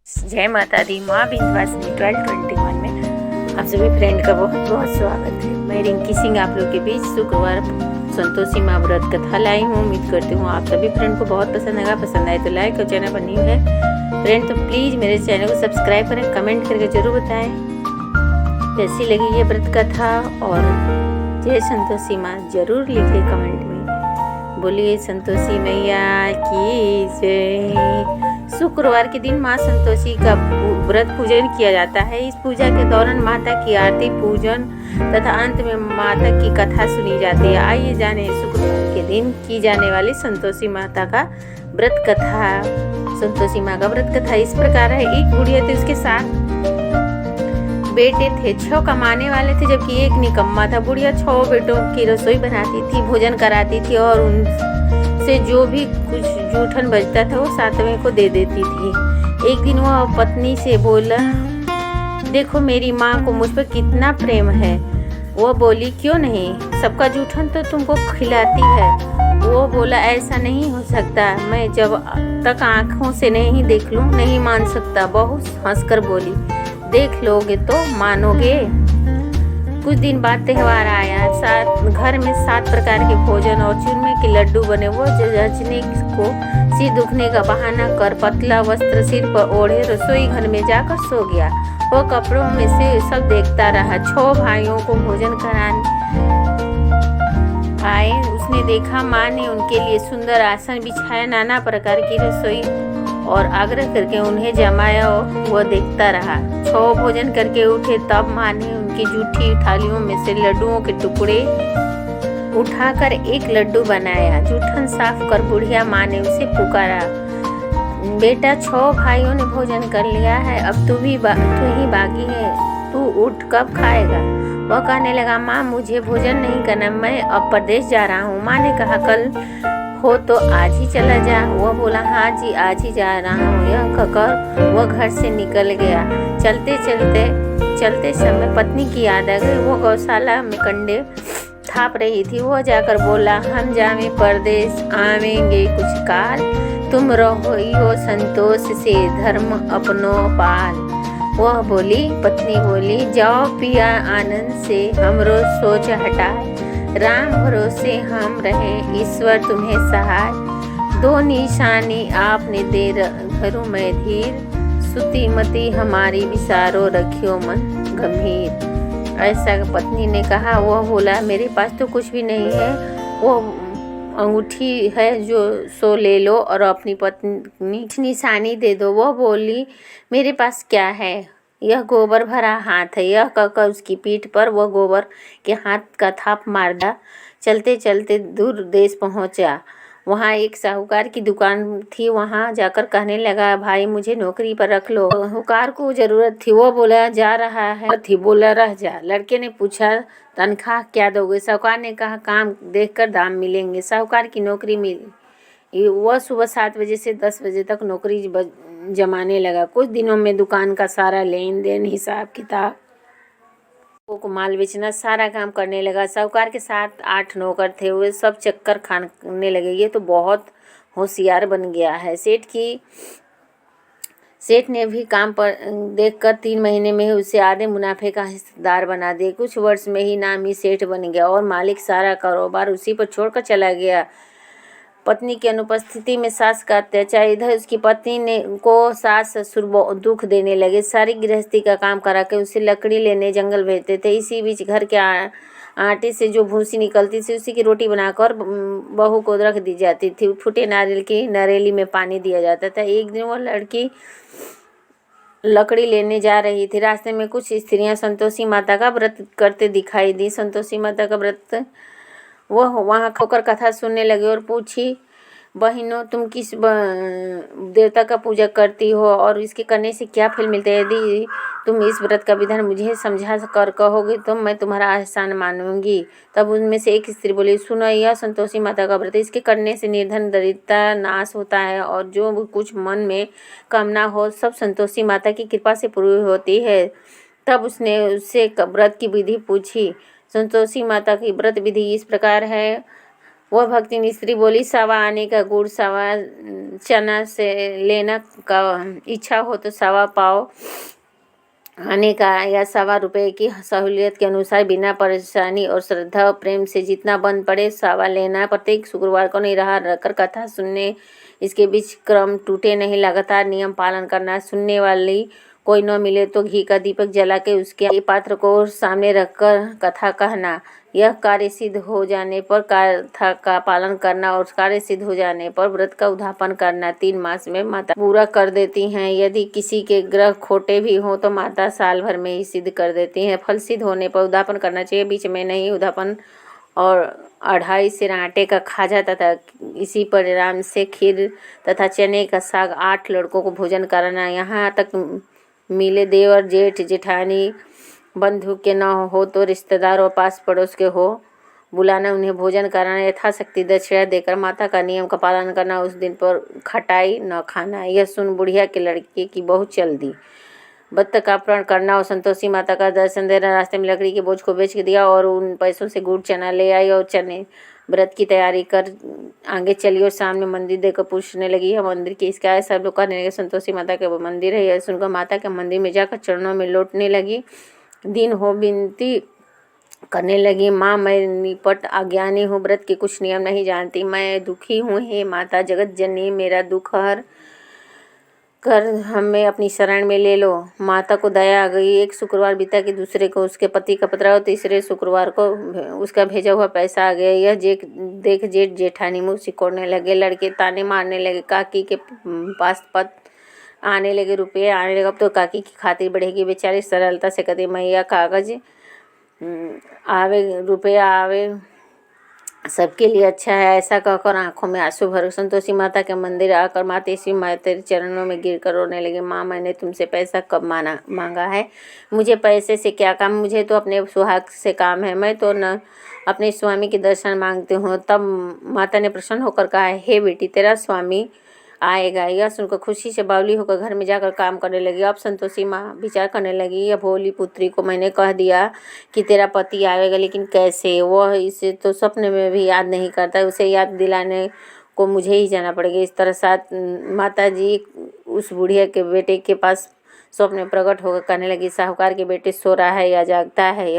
जय माता दी। माँ विंध्यवासिनी 1221 में आप सभी फ्रेंड का बहुत बहुत स्वागत है। मैं रिंकी सिंह आप लोग के बीच शुक्रवार संतोषी माँ व्रत कथा लाई हूँ। उम्मीद करती हूँ आप सभी फ्रेंड को बहुत पसंद आएगा। पसंद आए तो लाइक और चैनल पर न्यू है फ्रेंड तो प्लीज़ मेरे चैनल को सब्सक्राइब करें, कमेंट करके जरूर बताएं कैसी लगी ये व्रत कथा। और जय संतोषी माँ जरूर लिखिए कमेंट में। बोलिए संतोषी मैया की जय। शुक्रवार के दिन माँ संतोषी का व्रत पूजन किया जाता है। इस पूजा के दौरान माता की आरती पूजन तथा अंत में माता की कथा सुनी जाती है। आइए जाने शुक्रवार के दिन की जाने वाली संतोषी माता का व्रत कथा। संतोषी माँ का व्रत कथा इस प्रकार है। एक बुढ़िया थी, उसके साथ बेटे थे। 6 कमाने वाले थे जबकि एक निकम्मा था। बुढ़िया 6 बेटों की रसोई बनाती थी, भोजन कराती थी और उनसे जो भी कुछ जूठन बचता था वो 7वें को दे देती थी। एक दिन वह पत्नी से बोला, देखो मेरी माँ को मुझ पर कितना प्रेम है। वो बोली, क्यों नहीं, सबका जूठन तो तुमको खिलाती है। वो बोला, ऐसा नहीं हो सकता, मैं जब तक आँखों से नहीं देख लूँ नहीं मान सकता। बहू हंसकर बोली, देख लोगे तो मानोगे। कुछ दिन बाद त्योहार आया। घर में 7 प्रकार के भोजन और चूरमे के लड्डू बने। वो जचने को सिर दुखने का बहाना कर पतला वस्त्र सिर पर ओढ़े रसोई घर में जाकर सो गया। वो कपड़ों में से सब देखता रहा। 6 भाइयों को भोजन कराने आए। उसने देखा माँ ने उनके लिए सुंदर आसन बिछाया, नाना प्रकार की रसोई और आग्रह करके उन्हें जमाया। वह देखता रहा। 6 भोजन करके उठे तब माँ ने उनकी जूठी थालियों में से लड्डुओं के टुकड़े उठाकर एक लड्डू बनाया। जूठन साफ कर बुढ़िया माँ ने उसे पुकारा, बेटा 6 भाइयों ने भोजन कर लिया है, अब तू ही बाकी है, तू उठ कब खाएगा। वह कहने लगा, माँ मुझे भोजन नहीं करना, मैं अब प्रदेश जा रहा हूँ। माँ ने कहा, कल हो तो आज ही चला जा। वह बोला, हाँ जी आज ही जा रहा हूँ। यह कहकर वह घर से निकल गया। चलते समय पत्नी की याद आ गई। वो गौशाला में कंडे थाप रही थी। वह जाकर बोला, हम जावे परदेश आवेंगे कुछ काल, तुम रहो संतोष से धर्म अपनो पाल। वह बोली, पत्नी बोली, जाओ पिया आनंद से हमरो सोच हटाए, राम भरोसे हम रहे ईश्वर तुम्हें सहाय। 2 निशानी आपने दे धरू मैं धीर, सुती मती हमारी विसारो रखियो मन गंभीर। ऐसा पत्नी ने कहा। वह बोला, मेरे पास तो कुछ भी नहीं है, वो अंगूठी है जो सो ले लो और अपनी पत्नी निशानी दे दो। वह बोली, मेरे पास क्या है, यह गोबर भरा हाथ है। यह कहकर उसकी पीठ पर वह गोबर के हाथ का थाप मार दिया। चलते चलते दूर देश पहुंचा। वहाँ एक साहूकार की दुकान थी। वहाँ जाकर कहने लगा, भाई मुझे नौकरी पर रख लो। साहूकार को जरूरत थी। वो बोला, जा रहा है थी, बोला रह जा। लड़के ने पूछा, तनख्वाह क्या दोगे। साहूकार ने कहा, काम देखकर दाम मिलेंगे। साहूकार की नौकरी मिली। वह सुबह 7 बजे से 10 बजे तक नौकरी जमाने लगा। कुछ दिनों में दुकान का सारा लेन देन, हिसाब किताब, को माल बेचना, सारा काम करने लगा। साहूकार के 7-8 नौकर थे। वे सब चक्कर खाने लगे, ये तो बहुत होशियार बन गया है। सेठ ने भी काम पर देखकर 3 महीने में ही उसे आधे मुनाफे का हिस्सेदार बना दिया। कुछ वर्ष में ही नामी सेठ बन गया और मालिक सारा कारोबार उसी पर छोड़कर चला गया। पत्नी की अनुपस्थिति में सास का अत्याचार। इधर उसकी पत्नी को सास ससुर दुख देने लगे। सारी गृहस्थी का काम करा के उसे लकड़ी लेने जंगल भेजते थे। इसी बीच घर के आटे से जो भूसी निकलती थी उसी की रोटी बनाकर बहू को रख दी जाती थी। फूटे नारियल की नरेली में पानी दिया जाता था। एक दिन वह लड़की लकड़ी लेने जा रही थी। रास्ते में कुछ स्त्रियां संतोषी माता का व्रत करते दिखाई दी। संतोषी माता का व्रत वह वहाँ खोकर कथा सुनने लगे और पूछी, बहनों तुम किस देवता का पूजा करती हो और इसके करने से क्या फल मिलता है। यदि तुम इस व्रत का विधान मुझे समझा कर कहोगे तो मैं तुम्हारा एहसान मानूंगी। तब उनमें से एक स्त्री बोली, सुनो, यह संतोषी माता का व्रत, इसके करने से निर्धन दरिद्रता नाश होता है और जो कुछ मन में कामना हो सब संतोषी माता की कृपा से पूरी होती है। तब उसने उससे व्रत की विधि पूछी। संतोषी माता की व्रत विधि इस प्रकार है। वह भक्तिन स्त्री बोली, सवा आने का गुड़, सवा चना से लेना का इच्छा हो तो सवा पाव आने का या सवा रुपये की सहूलियत के अनुसार बिना परेशानी और श्रद्धा और प्रेम से जितना बन पड़े सवा लेना। प्रत्येक शुक्रवार को निराहार रहकर कथा सुनने, इसके बीच क्रम टूटे नहीं, लगातार नियम पालन करना। सुनने वाली कोई न मिले तो घी का दीपक जला के उसके पात्र को सामने रखकर कथा कहना। यह कार्य सिद्ध हो जाने पर कथा का पालन करना और कार्य सिद्ध हो जाने पर व्रत का उद्यापन करना। 3 मास में माता पूरा कर देती हैं। यदि किसी के ग्रह खोटे भी हों तो माता साल भर में ही सिद्ध कर देती हैं। फल सिद्ध होने पर उद्यापन करना चाहिए, बीच में नहीं। उद्यापन और 2.5 सेर आटे का खाजा तथा इसी परिणाम से खीर तथा चने का साग 8 लड़कों को भोजन कराना। यहाँ तक मिले देवर जेठ जेठानी बंधु के न हो तो रिश्तेदार और पास पड़ोस के हो बुलाना, उन्हें भोजन कराना, यथाशक्ति दक्षिणा देकर माता का नियम का पालन करना। उस दिन पर खटाई न खाना। यह सुन बुढ़िया के लड़के की बहुत चल दी। बत्तख का अपहरण करना और संतोषी माता का दर्शन देना। रास्ते में लकड़ी के बोझ को बेच दिया और उन पैसों से गुड़ चना ले आई और चने व्रत की तैयारी कर आगे चली और सामने मंदिर देखकर पूछने लगी, यह मंदिर किसका है? सब लोग कहने लगे संतोषी माता का मंदिर है। यह सुनकर माता के मंदिर में जाकर चरणों में लौटने लगी। दिन हो विनती करने लगी, माँ मैं निपट अज्ञानी हूँ, व्रत के कुछ नियम नहीं जानती, मैं दुखी हूँ। हे माता जगत जननी, मेरा दुख हर कर हमें अपनी शरण में ले लो। माता को दया आ गई। एक शुक्रवार बीता कि दूसरे को उसके पति का पत्र और तीसरे शुक्रवार को उसका भेजा हुआ पैसा आ गया। यह देख जेठ जेठानी मुँह सिकोड़ने लगे, लड़के ताने मारने लगे। काकी के पास पत्र आने लगे, रुपये आने लगे। अब तो काकी की खातिर बढ़ेगी। बेचारी सरलता से कहती, मैया कागज आवे रुपया आवे सबके लिए अच्छा है, ऐसा कहकर आंखों में आंसू भर संतोषी माता के मंदिर आकर मातेश्वरी माता तेरे चरणों में गिरकर रोने लगे। माँ मैंने तुमसे पैसा कब मांगा है? मुझे पैसे से क्या काम? मुझे तो अपने सुहाग से काम है। मैं तो न अपने स्वामी के दर्शन मांगती हूँ। तब माता ने प्रसन्न होकर कहा, हे बेटी तेरा स्वामी आएगा। यह सुनकर खुशी से बावली होकर घर में जाकर काम करने लगी। अब संतोषी माँ विचार करने लगी, यह भोली पुत्री को मैंने कह दिया कि तेरा पति आएगा, लेकिन कैसे? वह इसे तो सपने में भी याद नहीं करता, उसे याद दिलाने को मुझे ही जाना पड़ेगा। इस तरह साथ माता जी उस बुढ़िया के बेटे के पास स्वप्न में प्रकट होकर कहने लगी, साहूकार के बेटे सो रहा है या जागता है?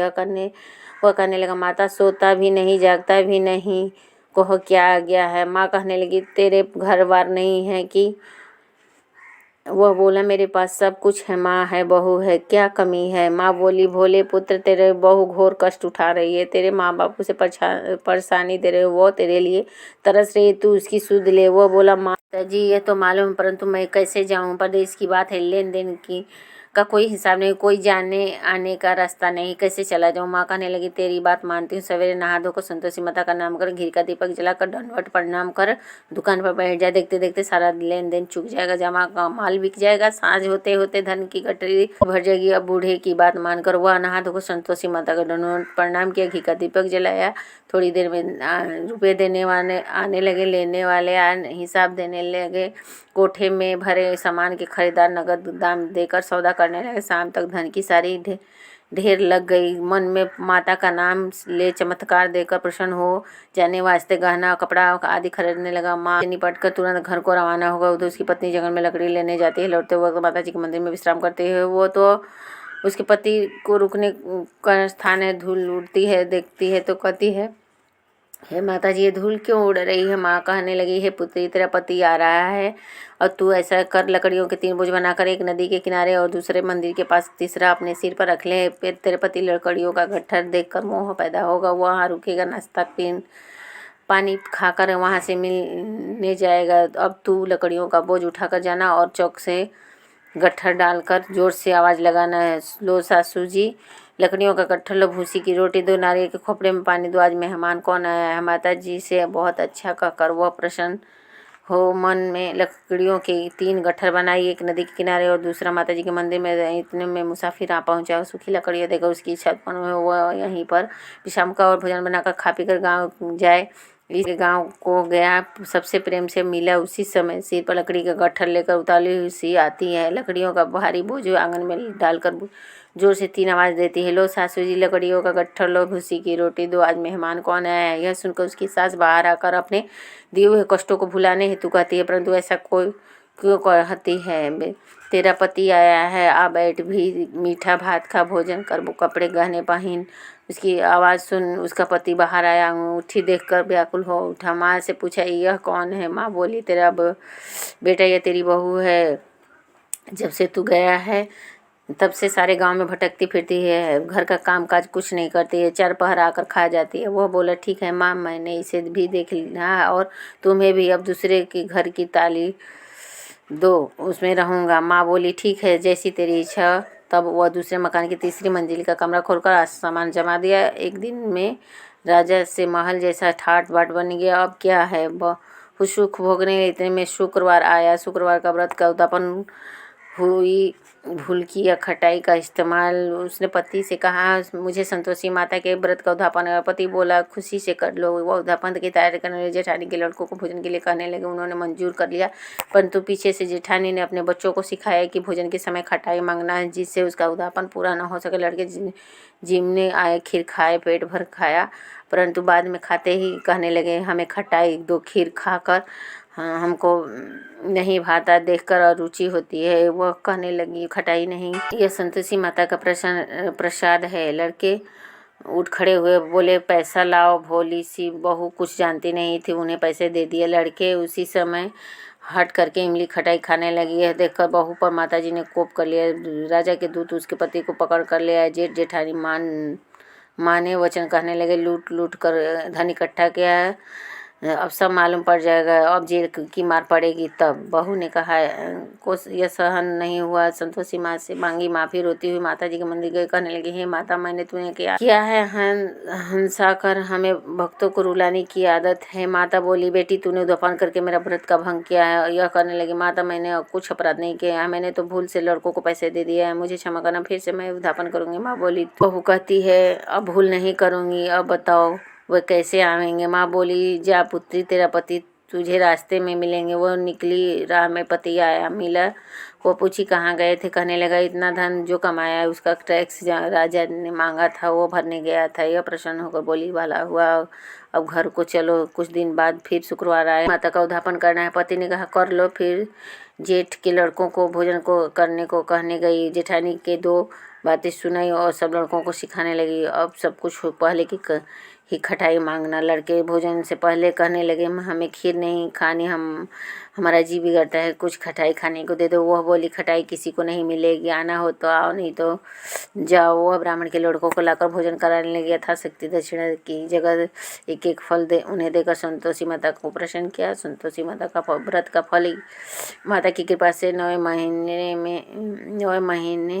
वह कहने लगा, माता सोता भी नहीं जागता भी नहीं, कहो क्या आ गया है? माँ कहने लगी, तेरे घर बार नहीं है कि? वह बोला, मेरे पास सब कुछ है, माँ है, बहू है, क्या कमी है? माँ बोली, भोले पुत्र तेरे बहू घोर कष्ट उठा रही है, तेरे माँ बापू से परेशानी दे रहे हो, वो तेरे लिए तरस रही है, तू उसकी सुध ले। वो बोला, माता जी ये तो मालूम, परंतु मैं कैसे जाऊँ? परदेश की बात है, लेन देन की का कोई हिसाब नहीं, कोई जाने आने का रास्ता नहीं, कैसे चला जाऊँ? माँ कहने लगी, तेरी बात मानती हूँ। सवेरे नहा धोकर संतोषी माता का नाम कर, घी का दीपक जलाकर दंडवत प्रणाम कर दुकान पर बैठ जा। देखते देखते सारा लेन देन चुक जाएगा, जमा का माल बिक जाएगा, सांझ होते होते धन की गठरी भर जाएगी। अब बूढ़े की बात मानकर वह नहा धोकर संतोषी माता का दंडवत प्रणाम किया, घी का दीपक जलाया। थोड़ी देर में रुपये देने वाले आने लगे, लेने वाले हिसाब देने लगे। कोठे में भरे सामान के खरीदार नगद दाम देकर सौदा करने लगे। शाम तक धन की सारी ढेर लग गई। मन में माता का नाम ले चमत्कार देकर प्रसन्न हो जाने वास्ते गहना कपड़ा आदि खरीदने लगा। माँ निपट कर तुरंत घर को रवाना होगा। उधर उसकी पत्नी जंगल में लकड़ी लेने जाती है। लौटते वक्त माता जी के मंदिर में विश्राम करते हैं। वो तो उसके पति को रुकने का स्थान है, धूल उड़ती है, देखती है तो कहती है, हे माता जी ये धूल क्यों उड़ रही है? माँ कहने लगी, हे पुत्री तेरा पति आ रहा है और तू ऐसा कर, लकड़ियों के 3 बोझ बनाकर एक नदी के किनारे और दूसरे मंदिर के पास तीसरा अपने सिर पर रख ले। फिर तेरे पति लकड़ियों का गट्ठर देखकर मोह पैदा होगा, वहाँ रुकेगा, नाश्ता पानी खाकर वहाँ से मिलने जाएगा। अब तू लकड़ियों का बोझ उठाकर जाना और चौक से गट्ठर डालकर जोर से आवाज़ लगाना है, लो सासू जी लकड़ियों का गट्ठर लो, भूसी की रोटी दो, नारियल के खोपड़े में पानी दो, आज मेहमान कौन आया है? माता जी से बहुत अच्छा कहकर वह प्रसन्न हो मन में लकड़ियों के 3 गट्ठर बनाई, एक नदी के किनारे और दूसरा माता जी के मंदिर में। इतने में मुसाफिर आ पहुँचा। सूखी लकड़ियाँ देकर उसकी इच्छा उत्पन्न हुई, वह यहीं पर विश्राम का और भोजन बनाकर खा पी कर गाँव जाए। इस गांव को गया, सबसे प्रेम से मिला। उसी समय सिर पर लकड़ी का गट्ठर लेकर उतावली हुई सी आती है, लकड़ियों का भारी बोझ आंगन में डालकर जोर से 3 आवाज देती है, लो सासू जी लकड़ियों का गट्ठर, लो भूसी की रोटी दो, आज मेहमान कौन आया है। यह सुनकर उसकी सास बाहर आकर अपने दिए हुए कष्टों को भुलाने हेतु कहती है, परंतु ऐसा कोई क्यों कहती है, तेरा पति आया है, आ बैठ, भी मीठा भात खा, भोजन कर, कपड़े गहने पहन। उसकी आवाज़ सुन उसका पति बाहर आया, अंगूठी देखकर व्याकुल हो उठा। माँ से पूछा, यह कौन है। माँ बोली, तेरा बेटा, यह तेरी बहू है। जब से तू गया है तब से सारे गांव में भटकती फिरती है, घर का काम काज कुछ नहीं करती है, 4 पहर आकर खा जाती है। वह बोला, ठीक है माँ, मैंने इसे भी देख लिया और तुम्हें भी, अब दूसरे के घर की ताली दो, उसमें रहूँगा। माँ बोली, ठीक है, जैसी तेरी इच्छा। तब वह दूसरे मकान की तीसरी मंजिल का कमरा खोलकर सामान जमा दिया। एक दिन में राजा से महल जैसा ठाट बाट बन गया। अब क्या है, सुख भोगने, इतने में शुक्रवार आया। शुक्रवार का व्रत का उद्यापन हुई भूलकी या खटाई का इस्तेमाल। उसने पति से कहा, मुझे संतोषी माता के व्रत का उद्यापन है। पति बोला, खुशी से कर लो। वह उद्यापन की तैयारी करने लगे। जेठानी के लड़कों को भोजन के लिए कहने लगे। उन्होंने मंजूर कर लिया, परंतु पीछे से जेठानी ने अपने बच्चों को सिखाया कि भोजन के समय खटाई मांगना है, जिससे उसका उद्यापन पूरा न हो सके। लड़के जिमने आए, खीर खाए, पेट भर खाया, परंतु बाद में खाते ही कहने लगे, हमें खटाई दो। खीर खाकर हमको नहीं भाता, देखकर अरुचि होती है। वह कहने लगी, खटाई नहीं, यह संतोषी माता का प्रसाद है। लड़के उठ खड़े हुए, बोले, पैसा लाओ। भोली सी बहू कुछ जानती नहीं थी, उन्हें पैसे दे दिए। लड़के उसी समय हट करके इमली खटाई खाने लगी। यह देखकर बहू पर माताजी ने कोप कर लिया। राजा के दूत उसके पति को पकड़ कर ले आए। जेठ जेठानी माने वचन कहने लगे, लूट लूट कर धन इकट्ठा किया है, अब सब मालूम पड़ जाएगा, अब जेल की मार पड़ेगी। तब बहू ने कहा, को यह सहन नहीं हुआ। संतोषी माँ से मांगी माफ़ी। रोती हुई माता जी के मंदिर गई, कहने लगी, हे माता, मैंने तुम्हें किया है हंसा कर, हमें भक्तों को रुलाने की आदत है। माता बोली, बेटी, तूने उद्यापन करके मेरा व्रत का भंग किया है। यह करने लगी, माता, मैंने कुछ अपराध नहीं किया है, मैंने तो भूल से लड़कों को पैसे दे दिए हैं, मुझे क्षमा करना, फिर से मैं उद्यापन करूँगी। माँ बोली, बहू कहती है, अब भूल नहीं करूँगी, अब बताओ वह कैसे आवेंगे। माँ बोली, जा पुत्री, तेरा पति तुझे रास्ते में मिलेंगे। वो निकली, राह में पति आया, मिला। वो पूछी, कहाँ गए थे। कहने लगा, इतना धन जो कमाया है उसका टैक्स राजा ने मांगा था, वो भरने गया था। यह प्रसन्न होकर बोली, भला हुआ, अब घर को चलो। कुछ दिन बाद फिर शुक्रवार आया, माता का उद्यापन करना है। पति ने कहा, कर लो। फिर जेठ के लड़कों को भोजन को करने को कहने गई। जेठानी के 2 बातें सुनाई और सब लड़कों को सिखाने लगी। अब सब कुछ पहले की ही खटाई मांगना। लड़के भोजन से पहले कहने लगे, हमें खीर नहीं खानी, हमारा जी बिगड़ता है, कुछ खटाई खाने को दे दो। वह बोली, खटाई किसी को नहीं मिलेगी, आना हो तो आओ, नहीं तो जाओ। वह ब्राह्मण के लड़कों को लाकर भोजन कराने लगे। यथाशक्ति दक्षिणा की जगह एक एक फल उन्हें देकर संतोषी माता को प्रसन्न किया। संतोषी माता का व्रत का फल माता की कृपा से 9वें महीने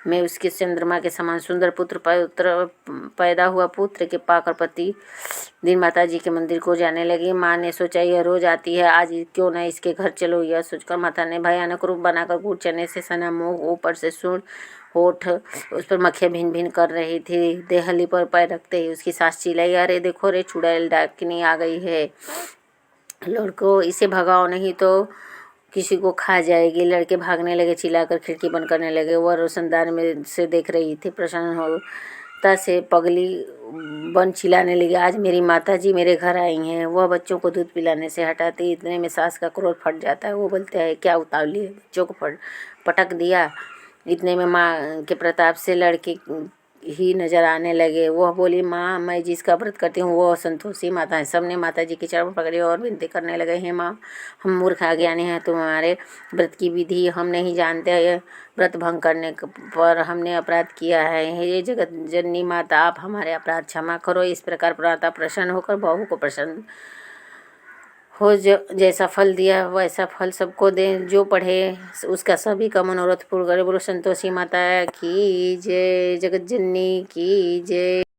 में उसके चंद्रमा के समान सुंदर पुत्र पैदा हुआ। पुत्र के पाकर पति दिन माता जी के मंदिर को जाने लगी। माँ ने सोचा, यह रोज आती है, आज क्यों न इसके घर चलो। यह सोचकर माता ने भयानक रूप बनाकर गुड़ चने से सना मुँह, ऊपर से सुन होठ, उस पर मक्खियाँ भिन भिन कर रही थी। देहली पर पैर रखते ही उसकी सास चिल्लाई, अरे देखो रे, चुड़ैल डाकिनी आ गई है, लड़को इसे भगाओ, नहीं तो किसी को खा जाएगी। लड़के भागने लगे, चिल्लाकर खिड़की बंद करने लगे। वह रोशनदान में से देख रही थी। प्रसन्न होता से पगली बन चिल्लाने लगी, आज मेरी माता जी मेरे घर आई हैं। वह बच्चों को दूध पिलाने से हटाती, इतने में सास का क्रोध फट जाता है। वो बोलते हैं, क्या उतावली है, बच्चों को पटक दिया। इतने में माँ के प्रताप से लड़के ही नजर आने लगे। वह बोली, माँ, मैं जिसका व्रत करती हूँ वो संतोषी माता है। सबने माता जी के चरण पकड़े और विनती करने लगे, हे माँ, हम मूर्ख अज्ञानी हैं, तुम्हारे व्रत की विधि हम नहीं जानते, व्रत भंग करने पर हमने अपराध किया है। हे जगत जननी माता, आप हमारे अपराध क्षमा करो। इस प्रकार माता प्रसन्न होकर बहू को प्रसन्न हो जैसा फल दिया वैसा फल सबको दे। जो पढ़े उसका सभी का मनोरथ पूर्ण करे। बोलो संतोषी माता की जय, जगत जननी की जय।